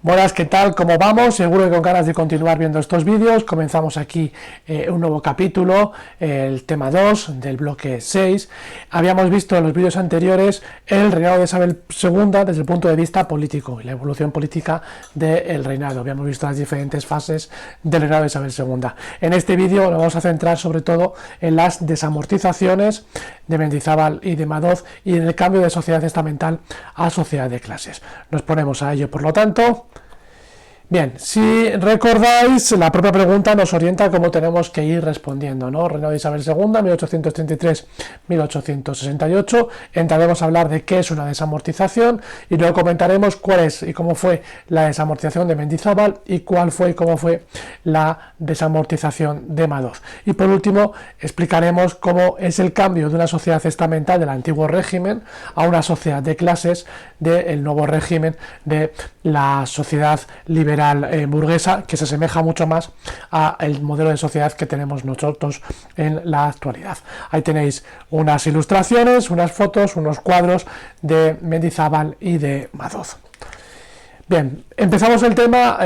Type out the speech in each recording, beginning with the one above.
Buenas, ¿qué tal? ¿Cómo vamos? Seguro que con ganas de continuar viendo estos vídeos. Comenzamos aquí un nuevo capítulo, el tema 2 del bloque 6. Habíamos visto en los vídeos anteriores el reinado de Isabel II desde el punto de vista político y la evolución política del reinado. Habíamos visto las diferentes fases del reinado de Isabel II. En este vídeo nos vamos a centrar sobre todo en las desamortizaciones de Mendizábal y de Madoz y en el cambio de sociedad estamental a sociedad de clases. Nos ponemos a ello, por lo tanto. Bien, si recordáis, la propia pregunta nos orienta a cómo tenemos que ir respondiendo, ¿no? Reinado de Isabel II, 1833-1868. Entraremos a hablar de qué es una desamortización y luego comentaremos cuál es y cómo fue la desamortización de Mendizábal y cuál fue y cómo fue la desamortización de Madoz. Y por último, explicaremos cómo es el cambio de una sociedad estamental del antiguo régimen a una sociedad de clases del nuevo régimen de la sociedad liberal burguesa, que se asemeja mucho más al modelo de sociedad que tenemos nosotros en la actualidad. Ahí tenéis unas ilustraciones, unas fotos, unos cuadros de Mendizábal y de Madoz. Bien, empezamos el tema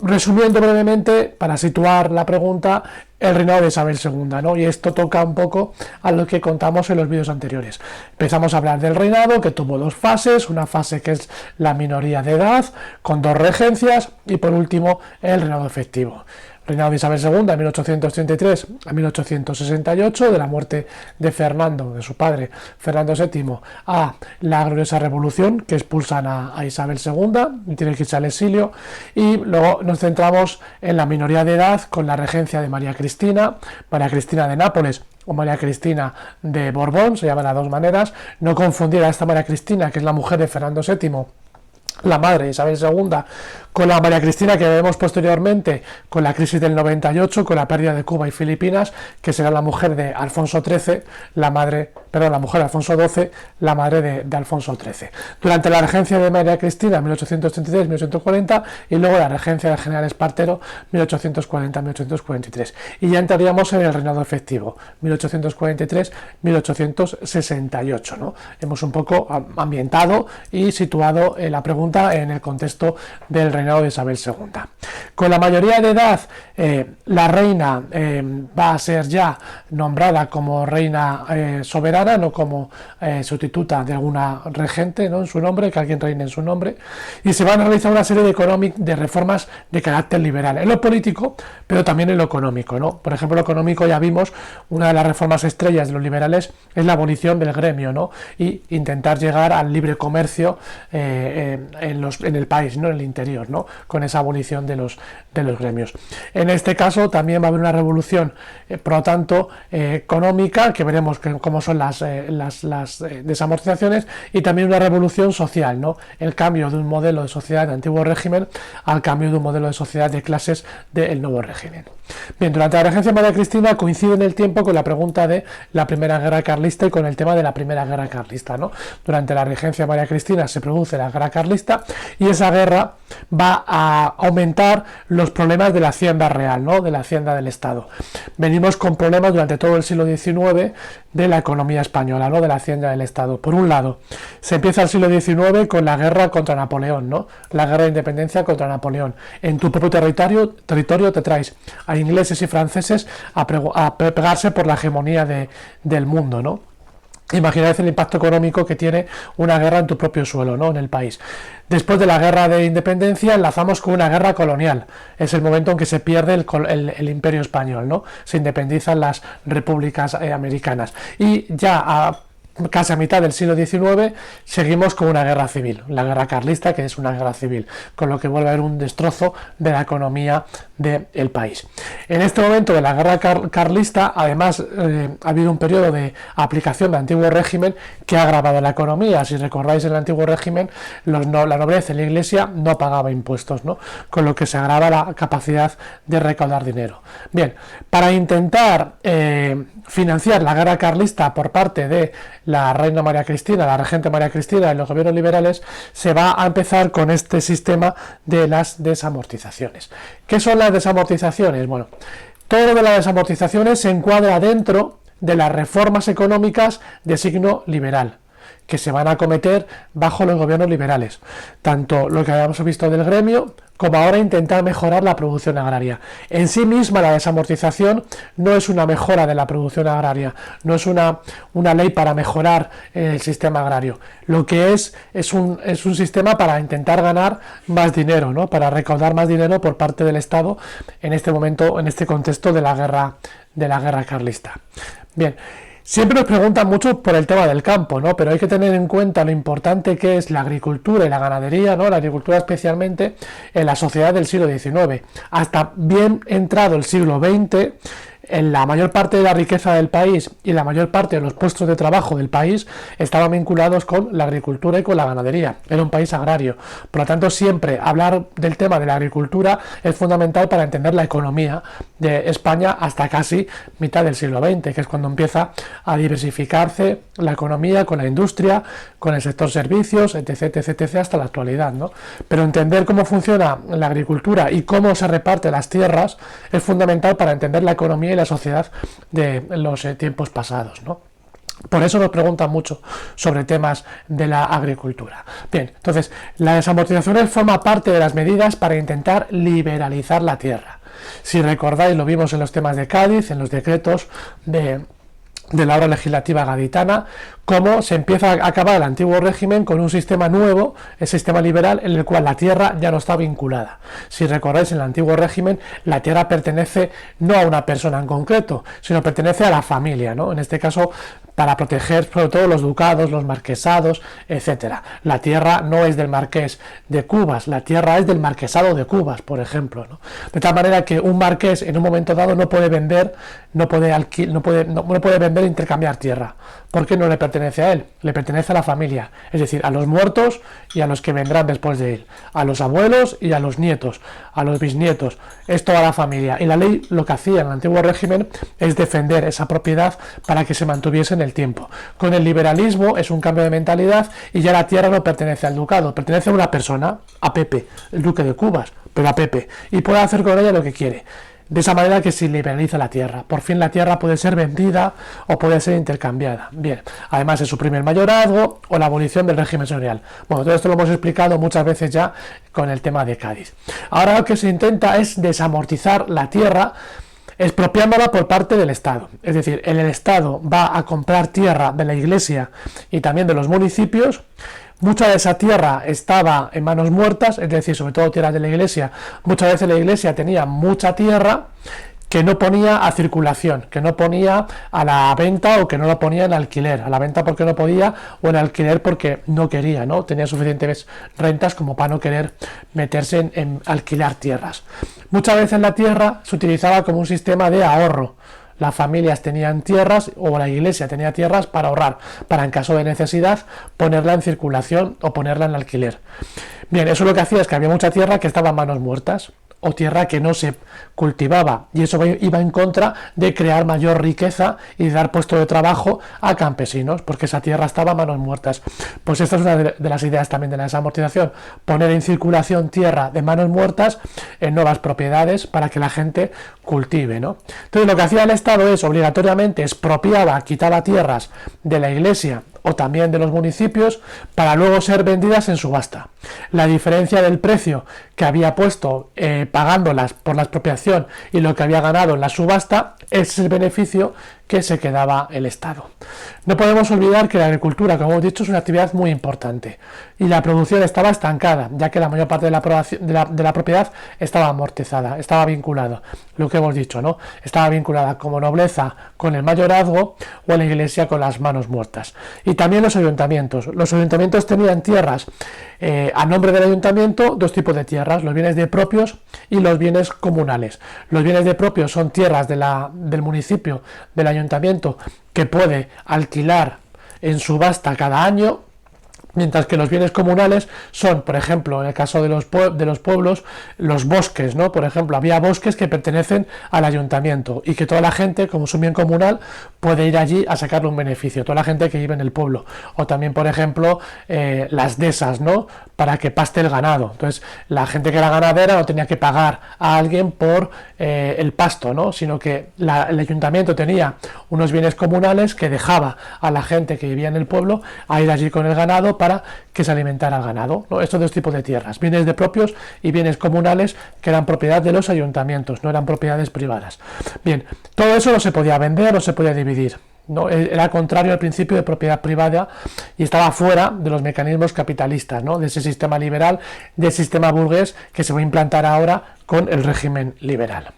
resumiendo brevemente, para situar la pregunta, el reinado de Isabel II, ¿no? Y esto toca un poco a lo que contamos en los vídeos anteriores. Empezamos a hablar del reinado, que tuvo dos fases, una fase que es la minoría de edad, con dos regencias, y por último, el reinado efectivo. Reinado de Isabel II de 1833 a 1868, de la muerte de Fernando, de su padre, Fernando VII, a la gloriosa revolución, que expulsan a Isabel II, y tiene que irse al exilio, y luego nos centramos en la minoría de edad, con la regencia de María Cristina de Nápoles, o María Cristina de Borbón, se llaman de dos maneras, no confundir a esta María Cristina, que es la mujer de Fernando VII, la madre de Isabel II, con la María Cristina que vemos posteriormente con la crisis del 98, con la pérdida de Cuba y Filipinas, que será la mujer de Alfonso XIII, la mujer de Alfonso XII, la madre de Alfonso XIII. Durante la regencia de María Cristina, 1833-1840, y luego la regencia del general Espartero, 1840-1843. Y ya entraríamos en el reinado efectivo, 1843-1868, ¿no? Hemos un poco ambientado y situado la pregunta en el contexto del reinado de Isabel II. Con la mayoría de edad, la reina va a ser ya nombrada como reina soberana, no como sustituta de alguna regente, ¿no?, en su nombre, que alguien reine en su nombre, y se van a realizar una serie de reformas de carácter liberal, en lo político, pero también en lo económico, ¿no? Por ejemplo, lo económico, ya vimos, una de las reformas estrellas de los liberales es la abolición del gremio, ¿no?, y intentar llegar al libre comercio en el país, ¿no?, en el interior, ¿no?, con esa abolición de los gremios. En este caso también va a haber una revolución, por lo tanto, económica, que veremos cómo son las desamortizaciones, y también una revolución social, ¿no?, el cambio de un modelo de sociedad de antiguo régimen al cambio de un modelo de sociedad de clases del nuevo régimen. Bien, durante la regencia de María Cristina coincide en el tiempo con la pregunta de la Primera Guerra Carlista y con el tema de la Primera Guerra Carlista, ¿no? Durante la regencia de María Cristina se produce la Guerra Carlista y esa guerra va a aumentar los problemas de la hacienda real, ¿no?, de la hacienda del Estado. Venimos con problemas durante todo el siglo XIX de la economía española, ¿no?, de la hacienda del Estado. Por un lado, se empieza el siglo XIX con la guerra contra Napoleón, ¿no?, la guerra de independencia contra Napoleón. En tu propio territorio te traes a ingleses y franceses a pegarse por la hegemonía del mundo, ¿no? Imaginaos el impacto económico que tiene una guerra en tu propio suelo, ¿no?, en el país. Después de la guerra de independencia enlazamos con una guerra colonial. Es el momento en que se pierde el imperio español, ¿no? Se independizan las repúblicas americanas. Y ya casi a mitad del siglo XIX seguimos con una guerra civil, la guerra carlista, que es una guerra civil, con lo que vuelve a haber un destrozo de la economía del país. En este momento de la guerra carlista, además, ha habido un periodo de aplicación del antiguo régimen que ha agravado la economía. Si recordáis, en el antiguo régimen la nobleza y la iglesia no pagaba impuestos, ¿no?, con lo que se agrava la capacidad de recaudar dinero. Bien, para intentar financiar la guerra carlista por parte de la reina María Cristina, la regente María Cristina y los gobiernos liberales, se va a empezar con este sistema de las desamortizaciones. ¿Qué son las desamortizaciones? Bueno, todo lo de las desamortizaciones se encuadra dentro de las reformas económicas de signo liberal, que se van a acometer bajo los gobiernos liberales. Tanto lo que habíamos visto del gremio, como ahora intentar mejorar la producción agraria. En sí misma la desamortización no es una mejora de la producción agraria, no es una ley para mejorar el sistema agrario. Lo que es un sistema para intentar ganar más dinero, ¿no? Para recaudar más dinero por parte del Estado en este momento, en este contexto de la guerra carlista. Bien. Siempre nos preguntan mucho por el tema del campo, ¿no? Pero hay que tener en cuenta lo importante que es la agricultura y la ganadería, ¿no? La agricultura especialmente en la sociedad del siglo XIX. Hasta bien entrado el siglo XX, en la mayor parte de la riqueza del país y la mayor parte de los puestos de trabajo del país estaban vinculados con la agricultura y con la ganadería. Era un país agrario. Por lo tanto, siempre hablar del tema de la agricultura es fundamental para entender la economía de España hasta casi mitad del siglo XX, que es cuando empieza a diversificarse la economía con la industria, con el sector servicios, etc., etc., hasta la actualidad, ¿no? Pero entender cómo funciona la agricultura y cómo se reparten las tierras es fundamental para entender la economía y la sociedad de los tiempos pasados, ¿no? Por eso nos preguntan mucho sobre temas de la agricultura. Bien, entonces, la desamortización forma parte de las medidas para intentar liberalizar la tierra. Si recordáis, lo vimos en los temas de Cádiz, en los decretos de la obra legislativa gaditana, cómo se empieza a acabar el antiguo régimen con un sistema nuevo, el sistema liberal, en el cual la tierra ya no está vinculada. Si recordáis, en el antiguo régimen la tierra pertenece no a una persona en concreto, sino pertenece a la familia, ¿no? En este caso, para proteger sobre todo los ducados, los marquesados, etcétera. La tierra no es del marqués de Cubas, la tierra es del marquesado de Cubas, por ejemplo, ¿no? De tal manera que un marqués en un momento dado no puede vender, no puede vender e intercambiar tierra, porque no le pertenece a él, le pertenece a la familia, es decir, a los muertos y a los que vendrán después de él, a los abuelos y a los nietos, a los bisnietos, es toda la familia. Y la ley lo que hacía en el antiguo régimen es defender esa propiedad para que se mantuviese en el tiempo. Con el liberalismo es un cambio de mentalidad y ya la tierra no pertenece al ducado, pertenece a una persona, a Pepe, el duque de Cubas, pero a Pepe, y puede hacer con ella lo que quiere. De esa manera que se liberaliza la tierra. Por fin la tierra puede ser vendida o puede ser intercambiada. Bien, además se suprime el mayorazgo o la abolición del régimen señorial. Bueno, todo esto lo hemos explicado muchas veces ya con el tema de Cádiz. Ahora lo que se intenta es desamortizar la tierra expropiándola por parte del Estado. Es decir, el Estado va a comprar tierra de la Iglesia y también de los municipios. Mucha de esa tierra estaba en manos muertas, es decir, sobre todo tierras de la Iglesia. Muchas veces la Iglesia tenía mucha tierra que no ponía a circulación, que no ponía a la venta o que no lo ponía en alquiler. A la venta porque no podía o en alquiler porque no quería, ¿no? Tenía suficientes rentas como para no querer meterse en alquilar tierras. Muchas veces la tierra se utilizaba como un sistema de ahorro. Las familias tenían tierras o la Iglesia tenía tierras para ahorrar, para en caso de necesidad ponerla en circulación o ponerla en alquiler. Bien, eso lo que hacía es que había mucha tierra que estaba en manos muertas o tierra que no se cultivaba y eso iba en contra de crear mayor riqueza y dar puesto de trabajo a campesinos porque esa tierra estaba a manos muertas. Pues esta es una de las ideas también de la desamortización, poner en circulación tierra de manos muertas en nuevas propiedades para que la gente cultive, ¿no? Entonces lo que hacía el Estado es obligatoriamente expropiaba, quitaba tierras de la Iglesia o también de los municipios para luego ser vendidas en subasta. La diferencia del precio que había puesto pagándolas por la expropiación y lo que había ganado en la subasta es el beneficio que se quedaba el Estado. No podemos olvidar que la agricultura, como hemos dicho, es una actividad muy importante y la producción estaba estancada, ya que la mayor parte de la propiedad estaba amortizada, estaba vinculada, lo que hemos dicho, ¿no? Estaba vinculada como nobleza con el mayorazgo o la Iglesia con las manos muertas. Y también los ayuntamientos. Los ayuntamientos tenían tierras a nombre del ayuntamiento, dos tipos de tierras, los bienes de propios y los bienes comunales. Los bienes de propios son tierras del municipio, del ayuntamiento, que puede alquilar en subasta cada año Mientras que los bienes comunales son, por ejemplo, en el caso de los pueblos, los bosques, ¿no? Por ejemplo, había bosques que pertenecen al ayuntamiento y que toda la gente, como es un bien comunal, puede ir allí a sacarle un beneficio, toda la gente que vive en el pueblo. O también, por ejemplo, las dehesas, ¿no? Para que paste el ganado. Entonces, la gente que era ganadera no tenía que pagar a alguien por el pasto, ¿no? Sino que el ayuntamiento tenía unos bienes comunales que dejaba a la gente que vivía en el pueblo a ir allí con el ganado para que se alimentara el ganado, ¿no? Estos dos tipos de tierras, bienes de propios y bienes comunales que eran propiedad de los ayuntamientos, no eran propiedades privadas. Bien, todo eso no se podía vender, no se podía dividir, ¿no? Era contrario al principio de propiedad privada y estaba fuera de los mecanismos capitalistas, ¿no? De ese sistema liberal, del sistema burgués que se va a implantar ahora con el régimen liberal.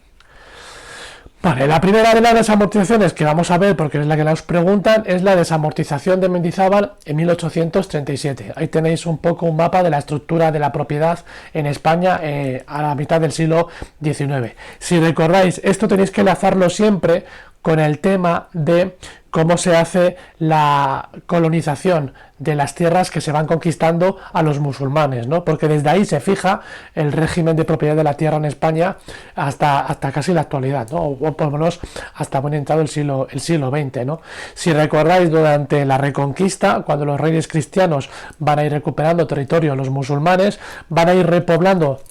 Vale, la primera de las desamortizaciones que vamos a ver, porque es la que nos preguntan, es la desamortización de Mendizábal en 1837. Ahí tenéis un poco un mapa de la estructura de la propiedad en España a la mitad del siglo XIX. Si recordáis, esto tenéis que enlazarlo siempre con el tema de cómo se hace la colonización de las tierras que se van conquistando a los musulmanes, ¿no? Porque desde ahí se fija el régimen de propiedad de la tierra en España hasta casi la actualidad, ¿no? O por lo menos hasta buen entrado el siglo XX, ¿no? Si recordáis, durante la Reconquista, cuando los reyes cristianos van a ir recuperando territorio, los musulmanes van a ir repoblando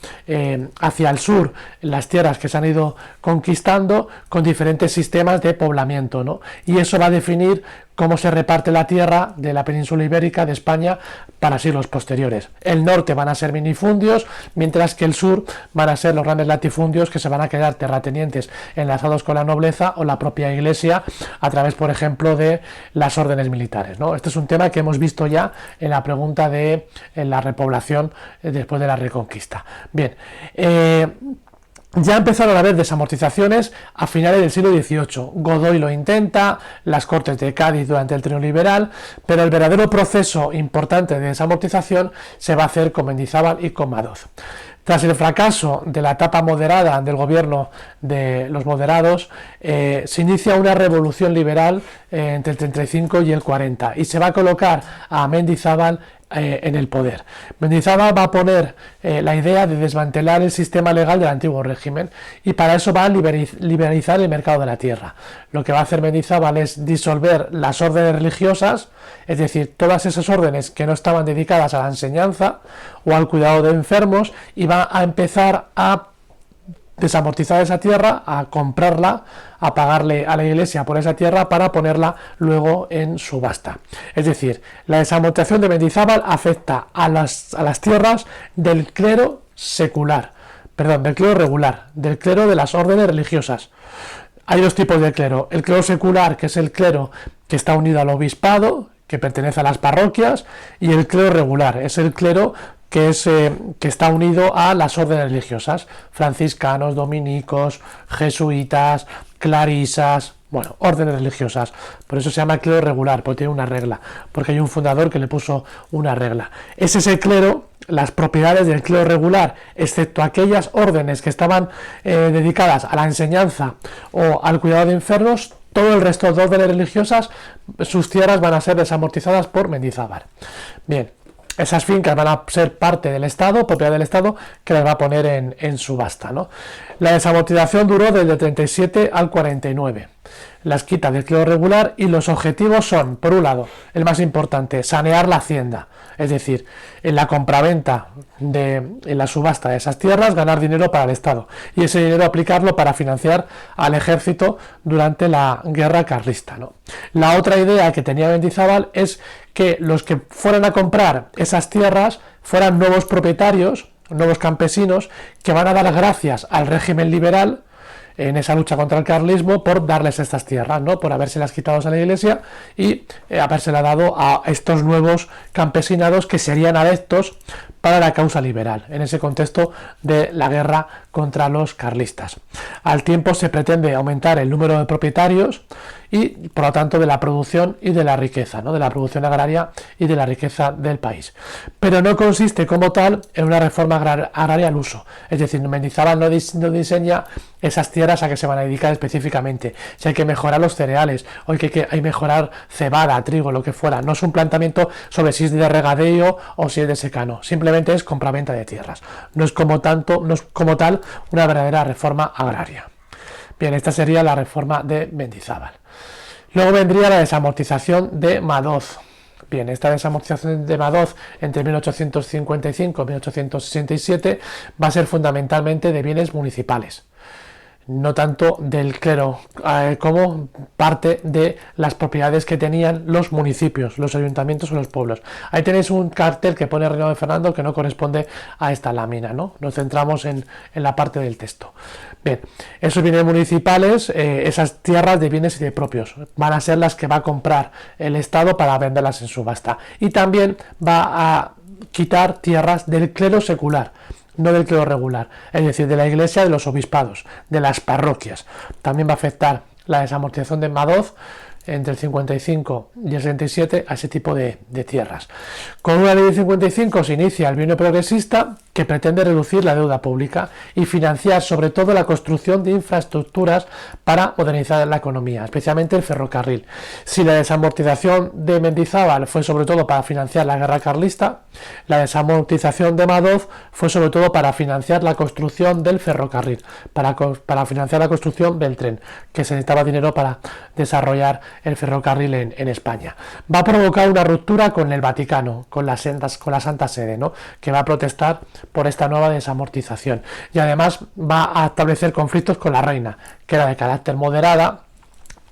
hacia el sur las tierras que se han ido conquistando con diferentes sistemas de poblamiento, ¿no? Y eso va a definir cómo se reparte la tierra de la península ibérica de España para siglos posteriores. El norte van a ser minifundios, mientras que el sur van a ser los grandes latifundios que se van a quedar terratenientes enlazados con la nobleza o la propia iglesia a través, por ejemplo, de las órdenes militares, ¿no? Este es un tema que hemos visto ya en la pregunta de la repoblación después de la Reconquista. Bien, ya empezaron a haber desamortizaciones a finales del siglo XVIII. Godoy lo intenta, las Cortes de Cádiz durante el Trienio Liberal, pero el verdadero proceso importante de desamortización se va a hacer con Mendizábal y con Madoz. Tras el fracaso de la etapa moderada del gobierno de los moderados, se inicia una revolución liberal entre el 35 y el 40 y se va a colocar a Mendizábal en el poder. Mendizábal va a poner la idea de desmantelar el sistema legal del antiguo régimen y para eso va a liberalizar el mercado de la tierra. Lo que va a hacer Mendizábal es disolver las órdenes religiosas, es decir, todas esas órdenes que no estaban dedicadas a la enseñanza o al cuidado de enfermos, y va a empezar a desamortizar esa tierra, a comprarla, a pagarle a la iglesia por esa tierra para ponerla luego en subasta. Es decir, la desamortización de Mendizábal afecta a las tierras del clero secular, perdón, del clero regular, del clero de las órdenes religiosas. Hay dos tipos de clero: el clero secular, que es el clero que está unido al obispado, que pertenece a las parroquias, y el clero regular, es el clero que está unido a las órdenes religiosas, franciscanos, dominicos, jesuitas, clarisas, bueno, órdenes religiosas. Por eso se llama clero regular, porque tiene una regla, porque hay un fundador que le puso una regla. Ese es el clero, las propiedades del clero regular, excepto aquellas órdenes que estaban dedicadas a la enseñanza o al cuidado de enfermos. Todo el resto de órdenes religiosas, sus tierras van a ser desamortizadas por Mendizábal. Bien, esas fincas van a ser parte del Estado, propiedad del Estado, que las va a poner en subasta, ¿no? La desamortización duró desde el 37 al 49. Las quita del clero regular y los objetivos son, por un lado, el más importante, sanear la hacienda, es decir, en la compraventa, en la subasta de esas tierras, ganar dinero para el Estado y ese dinero aplicarlo para financiar al ejército durante la guerra carlista, ¿no? La otra idea que tenía Mendizábal es que los que fueran a comprar esas tierras fueran nuevos propietarios, nuevos campesinos, que van a dar gracias al régimen liberal en esa lucha contra el carlismo por darles estas tierras, ¿no? Por habérselas quitado a la iglesia y habérsela dado a estos nuevos campesinados que serían adeptos para la causa liberal, en ese contexto de la guerra contra los carlistas. Al tiempo se pretende aumentar el número de propietarios y, por lo tanto, de la producción y de la riqueza, ¿no? De la producción agraria y de la riqueza del país. Pero no consiste como tal en una reforma agraria al uso. Es decir, Mendizábal no diseña esas tierras a que se van a dedicar específicamente. Si hay que mejorar los cereales, o hay que mejorar cebada, trigo, lo que fuera. No es un planteamiento sobre si es de regadío o si es de secano. Simplemente es compraventa de tierras. No es como tal una verdadera reforma agraria. Bien, esta sería la reforma de Mendizábal. Luego vendría la desamortización de Madoz. Bien, esta desamortización de Madoz entre 1855 y 1867 va a ser fundamentalmente de bienes municipales, no tanto del clero, como parte de las propiedades que tenían los municipios, los ayuntamientos o los pueblos. Ahí tenéis un cartel que pone Reinado de Fernando que no corresponde a esta lámina, ¿no? Nos centramos en la parte del texto. Bien, esos bienes municipales, esas tierras de bienes y de propios, van a ser las que va a comprar el Estado para venderlas en subasta. Y también va a quitar tierras del clero secular, no del clero regular, es decir, de la iglesia, de los obispados, de las parroquias. También va a afectar la desamortización de Madoz entre el 55 y el 67 a ese tipo de tierras. Con una ley de 55 se inicia el bienio progresista, que pretende reducir la deuda pública y financiar sobre todo la construcción de infraestructuras para modernizar la economía, especialmente el ferrocarril. Si la desamortización de Mendizábal fue sobre todo para financiar la guerra carlista, la desamortización de Madoz fue sobre todo para financiar la construcción del ferrocarril, para financiar la construcción del tren, que se necesitaba dinero para desarrollar el ferrocarril en España. Va a provocar una ruptura con el Vaticano, con la Santa Sede, ¿no?, que va a protestar por esta nueva desamortización, y además va a establecer conflictos con la reina, que era de carácter moderada,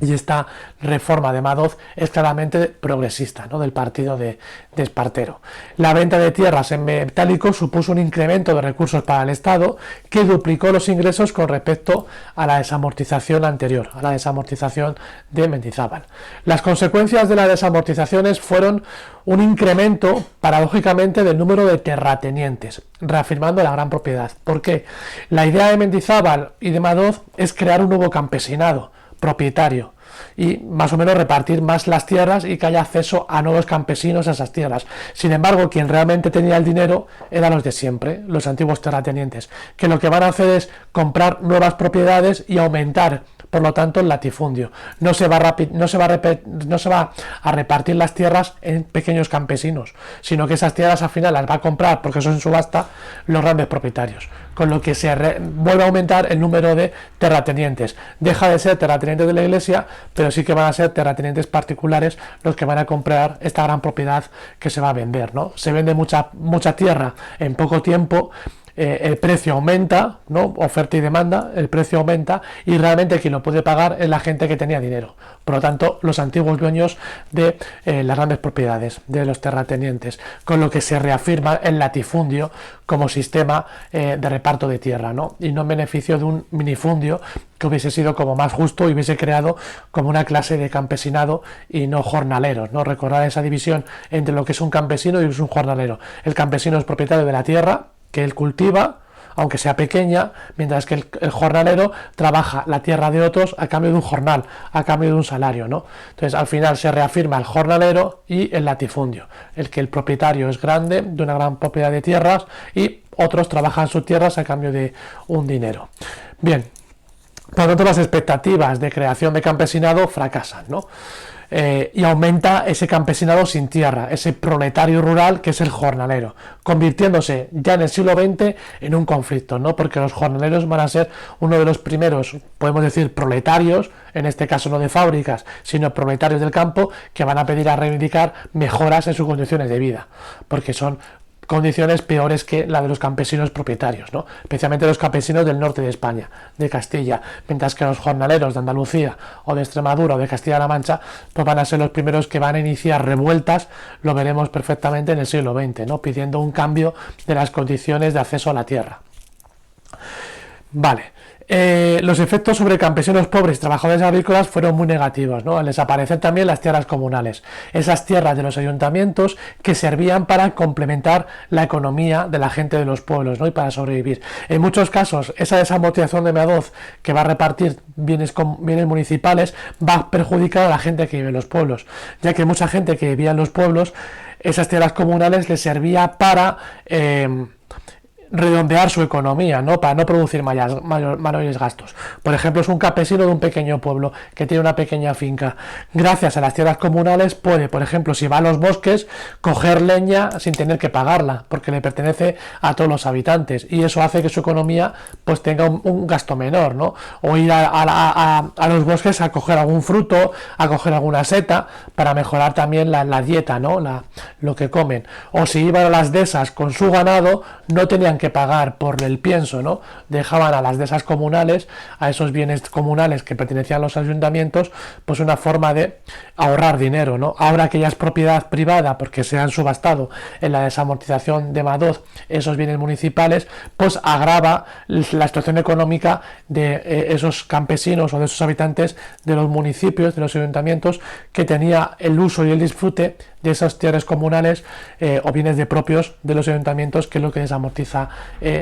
y esta reforma de Madoz es claramente progresista, ¿no?, del partido de Espartero. La venta de tierras en metálico supuso un incremento de recursos para el Estado que duplicó los ingresos con respecto a la desamortización anterior, a la desamortización de Mendizábal. Las consecuencias de las desamortizaciones fueron un incremento, paradójicamente, del número de terratenientes, reafirmando la gran propiedad. ¿Por qué? La idea de Mendizábal y de Madoz es crear un nuevo campesinado propietario y más o menos repartir más las tierras y que haya acceso a nuevos campesinos a esas tierras. Sin embargo, quien realmente tenía el dinero eran los de siempre, los antiguos terratenientes, que lo que van a hacer es comprar nuevas propiedades y aumentar, por lo tanto, el latifundio. No se va a repartir las tierras en pequeños campesinos, sino que esas tierras al final las va a comprar, porque son en subasta, los grandes propietarios, con lo que se vuelve a aumentar el número de terratenientes. Deja de ser terratenientes de la iglesia, pero sí que van a ser terratenientes particulares los que van a comprar esta gran propiedad que se va a vender, ¿no? Se vende mucha tierra en poco tiempo. El precio aumenta, ¿no?, oferta y demanda, el precio aumenta y realmente quien lo puede pagar es la gente que tenía dinero. Por lo tanto, los antiguos dueños de las grandes propiedades, de los terratenientes, con lo que se reafirma el latifundio como sistema de reparto de tierra, ¿no?, y no en beneficio de un minifundio que hubiese sido como más justo y hubiese creado como una clase de campesinado y no jornaleros, ¿no? Recordar esa división entre lo que es un campesino y es un jornalero. El campesino es propietario de la tierra que él cultiva, aunque sea pequeña, mientras que el jornalero trabaja la tierra de otros a cambio de un jornal, a cambio de un salario, ¿no? Entonces, al final se reafirma el jornalero y el latifundio, el que el propietario es grande, de una gran propiedad de tierras, y otros trabajan sus tierras a cambio de un dinero. Bien, por lo tanto, las expectativas de creación de campesinado fracasan, ¿no? Y aumenta ese campesinado sin tierra, ese proletario rural que es el jornalero, convirtiéndose ya en el siglo XX en un conflicto, ¿no?, porque los jornaleros van a ser uno de los primeros, podemos decir, proletarios, en este caso no de fábricas, sino proletarios del campo, que van a pedir a reivindicar mejoras en sus condiciones de vida, porque son condiciones peores que la de los campesinos propietarios, ¿no?, especialmente los campesinos del norte de España, de Castilla, mientras que los jornaleros de Andalucía o de Extremadura o de Castilla-La Mancha pues van a ser los primeros que van a iniciar revueltas, lo veremos perfectamente en el siglo XX, ¿no?, pidiendo un cambio de las condiciones de acceso a la tierra. Vale. Los efectos sobre campesinos pobres y trabajadores agrícolas fueron muy negativos, ¿no?, al desaparecer también las tierras comunales, esas tierras de los ayuntamientos que servían para complementar la economía de la gente de los pueblos, ¿no?, y para sobrevivir. En muchos casos, esa desamortización de Madoz, que va a repartir bienes municipales, va a perjudicar a la gente que vive en los pueblos, ya que mucha gente que vivía en los pueblos, esas tierras comunales les servía para redondear su economía, ¿no? Para no producir mayores gastos. Por ejemplo, es un campesino de un pequeño pueblo que tiene una pequeña finca. Gracias a las tierras comunales puede, por ejemplo, si va a los bosques, coger leña sin tener que pagarla, porque le pertenece a todos los habitantes, y eso hace que su economía pues tenga un gasto menor, ¿no? O ir a los bosques a coger algún fruto, a coger alguna seta, para mejorar también la dieta, ¿no? Lo que comen. O si iban a las dehesas con su ganado, no tenían que pagar por el pienso, ¿no? Dejaban a las dehesas comunales, a esos bienes comunales que pertenecían a los ayuntamientos, pues una forma de ahorrar dinero, ¿no? Ahora que ya es propiedad privada porque se han subastado en la desamortización de Madoz esos bienes municipales, pues agrava la situación económica de esos campesinos o de esos habitantes de los municipios, de los ayuntamientos, que tenía el uso y el disfrute de esas tierras comunales o bienes de propios de los ayuntamientos, que es lo que desamortiza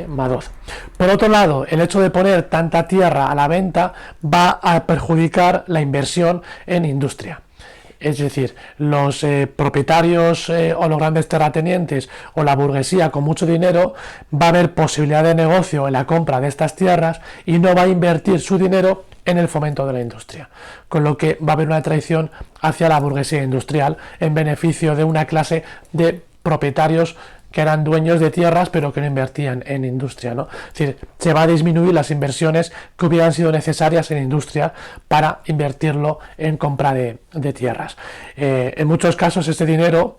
Madoz. Por otro lado, el hecho de poner tanta tierra a la venta va a perjudicar la inversión en industria. Es decir, los propietarios o los grandes terratenientes o la burguesía con mucho dinero va a haber posibilidad de negocio en la compra de estas tierras y no va a invertir su dinero en el fomento de la industria, con lo que va a haber una traición hacia la burguesía industrial en beneficio de una clase de propietarios que eran dueños de tierras pero que no invertían en industria, ¿no? Es decir, se va a disminuir las inversiones que hubieran sido necesarias en industria para invertirlo en compra de tierras. En muchos casos este dinero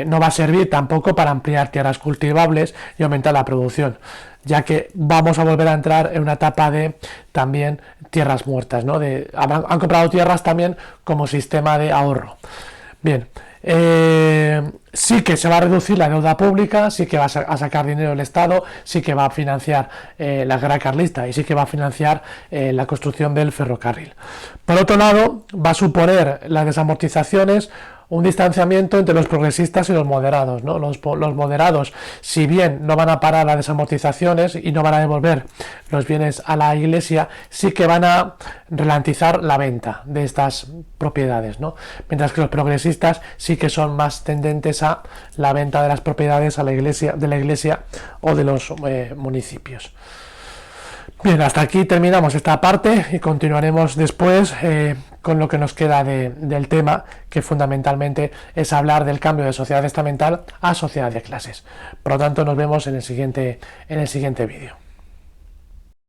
no va a servir tampoco para ampliar tierras cultivables y aumentar la producción, ya que vamos a volver a entrar en una etapa de también tierras muertas, ¿no? Han comprado tierras también como sistema de ahorro. Bien, sí que se va a reducir la deuda pública, sí que va a sacar dinero del Estado, sí que va a financiar la guerra carlista y sí que va a financiar la construcción del ferrocarril. Por otro lado, va a suponer las desamortizaciones un distanciamiento entre los progresistas y los moderados, ¿no? Los moderados, si bien no van a parar las desamortizaciones y no van a devolver los bienes a la Iglesia, sí que van a ralentizar la venta de estas propiedades, ¿no? Mientras que los progresistas sí que son más tendentes a la venta de las propiedades a la Iglesia, de la Iglesia o de los municipios. Bien, hasta aquí terminamos esta parte y continuaremos después con lo que nos queda del tema, que fundamentalmente es hablar del cambio de sociedad estamental a sociedad de clases. Por lo tanto, nos vemos en el siguiente vídeo.